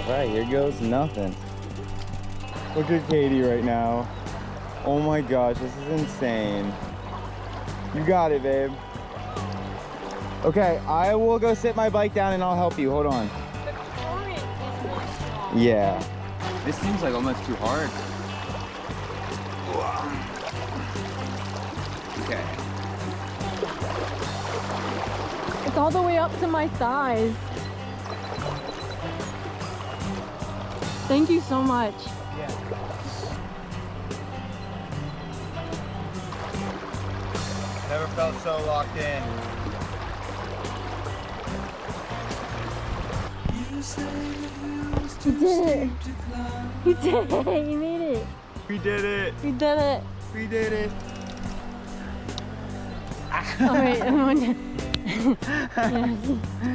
Right, here goes nothing. Look at Katie right now. Oh my gosh, this is insane. You got it, babe. Okay, I will go sit my bike down and I'll help you. Hold on. The current is more strong. Yeah. This seems like almost too hard. Okay. It's all the way up to my thighs. Thank you so much. Yeah. Never felt so locked in. You did it. You did it. You made it. We did it. You did it. We did it. All right.